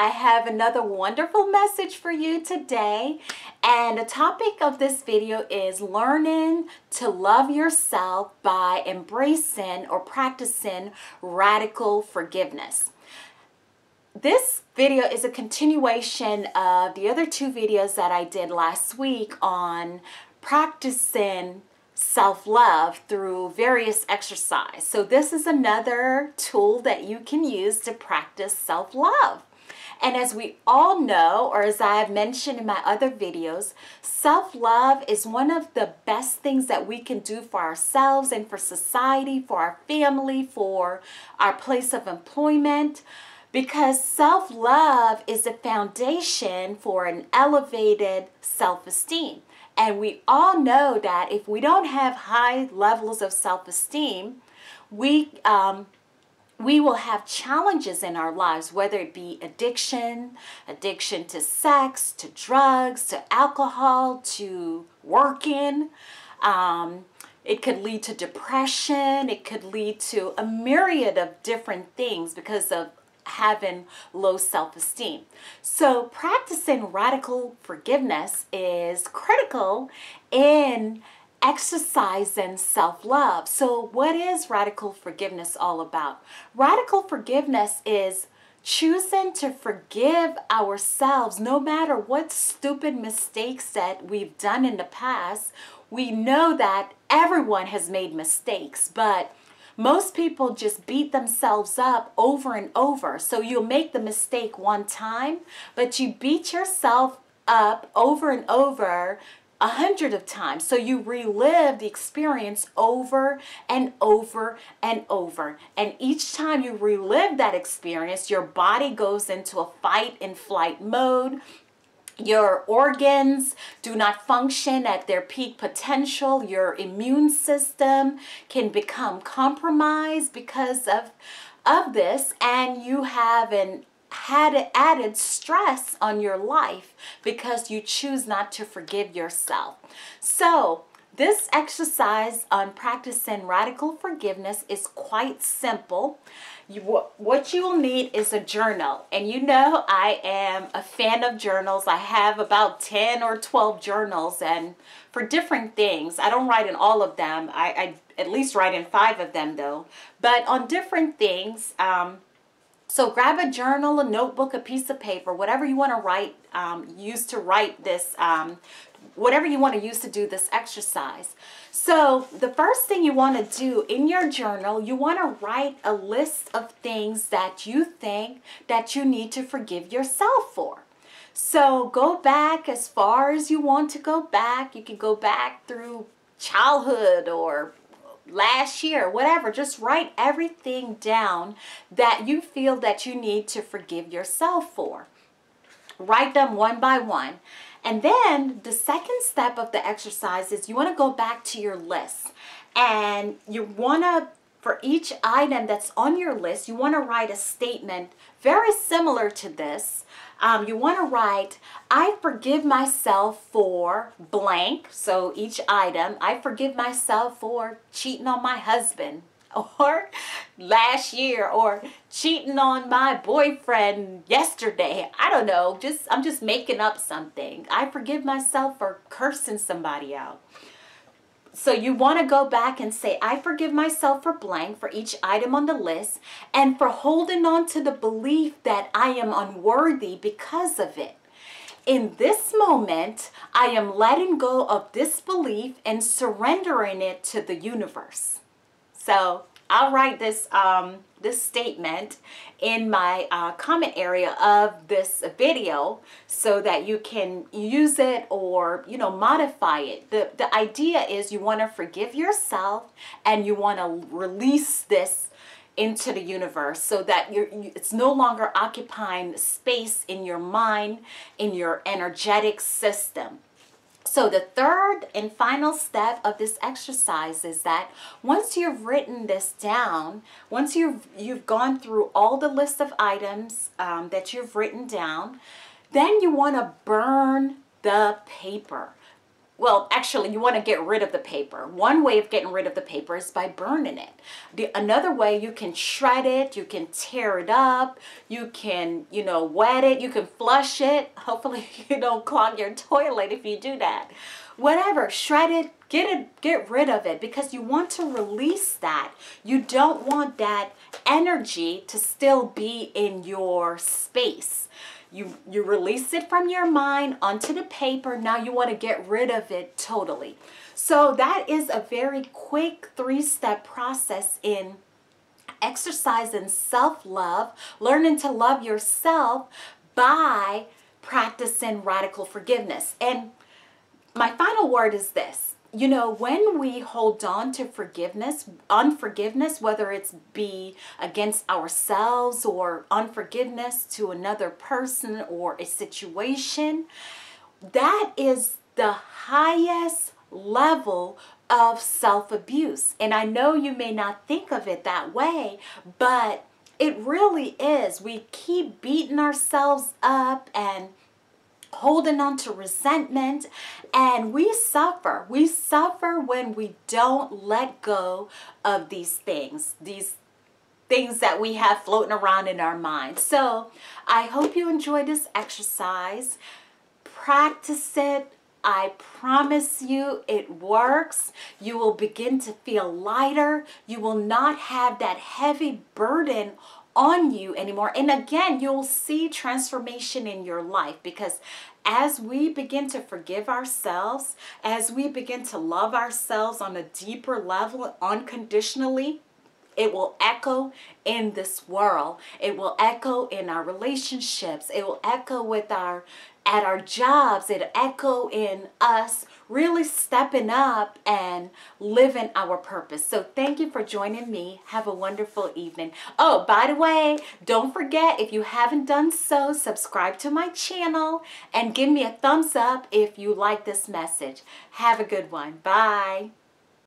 I have another wonderful message for you today. And the topic of this video is learning to love yourself by embracing or practicing radical forgiveness. This video is a continuation of the other two videos that I did last week on practicing self-love through various exercise. So this is another tool that you can use to practice self-love. And as we all know, or as I have mentioned in my other videos, self-love is one of the best things that we can do for ourselves and for society, for our family, for our place of employment. Because self-love is the foundation for an elevated self-esteem. And we all know that if we don't have high levels of self-esteem, we will have challenges in our lives, whether it be addiction to sex, to drugs, to alcohol, to working. It could lead to depression. It could lead to a myriad of different things because of having low self-esteem. So practicing radical forgiveness is critical in exercising self-love. So what is radical forgiveness all about? Radical forgiveness is choosing to forgive ourselves no matter what stupid mistakes that we've done in the past. We know that everyone has made mistakes, but most people just beat themselves up over and over. So you'll make the mistake one time, but you beat yourself up over and over 100 of times. So you relive the experience over and over and over. And each time you relive that experience, your body goes into a fight and flight mode. Your organs do not function at their peak potential. Your immune system can become compromised because of this, and you have had added stress on your life because you choose not to forgive yourself. So this exercise on practicing radical forgiveness is quite simple. What you will need is a journal. And you know I am a fan of journals. I have about 10 or 12 journals, and for different things. I don't write in all of them. I at least write in 5 of them though. But on different things. So grab a journal, a notebook, a piece of paper, whatever you want to write, use to write this, whatever you want to use to do this exercise. So the first thing you want to do in your journal, you want to write a list of things that you think that you need to forgive yourself for. So go back as far as you want to go back. You can go back through childhood or last year, whatever. Just write everything down that you feel that you need to forgive yourself for. Write them one by one. And then the second step of the exercise is you want to go back to your list, and you want to, for each item that's on your list, you want to write a statement very similar to this. You want to write, I forgive myself for blank. So each item, I forgive myself for cheating on my husband, or last year, or cheating on my boyfriend yesterday. I don't know, I'm just making up something. I forgive myself for cursing somebody out. So you want to go back and say, I forgive myself for blank for each item on the list, and for holding on to the belief that I am unworthy because of it. In this moment, I am letting go of this belief and surrendering it to the universe. So I'll write this this statement in my comment area of this video so that you can use it or, you know, modify it. The idea is you want to forgive yourself and you want to release this into the universe so that it's no longer occupying space in your mind, in your energetic system. So the third and final step of this exercise is that once you've written this down, once you've gone through all the list of items that you've written down, then you want to burn the paper. well, actually, you want to get rid of the paper. One way of getting rid of the paper is by burning it. Another way, you can shred it, you can tear it up, you can, wet it, you can flush it. Hopefully you don't clog your toilet if you do that. Whatever, shred it, get rid of it, because you want to release that. You don't want that energy to still be in your space. You release it from your mind onto the paper. Now you want to get rid of it totally. So that is a very quick 3-step process in exercising self-love, learning to love yourself by practicing radical forgiveness. And my final word is this. When we hold on to unforgiveness, whether it's be against ourselves or unforgiveness to another person or a situation, that is the highest level of self-abuse. And I know you may not think of it that way, but it really is. We keep beating ourselves up and holding on to resentment, and we suffer. We suffer when we don't let go of these things that we have floating around in our mind. So I hope you enjoy this exercise. Practice it. I promise you it works. You will begin to feel lighter. You will not have that heavy burden on you anymore. And again, you'll see transformation in your life, because as we begin to forgive ourselves, as we begin to love ourselves on a deeper level, unconditionally, it will echo in this world. It will echo in our relationships. It will echo at our jobs. It'll echo in us really stepping up and living our purpose. So thank you for joining me. Have a wonderful evening. Oh, by the way, don't forget, if you haven't done so, subscribe to my channel and give me a thumbs up if you like this message. Have a good one. Bye.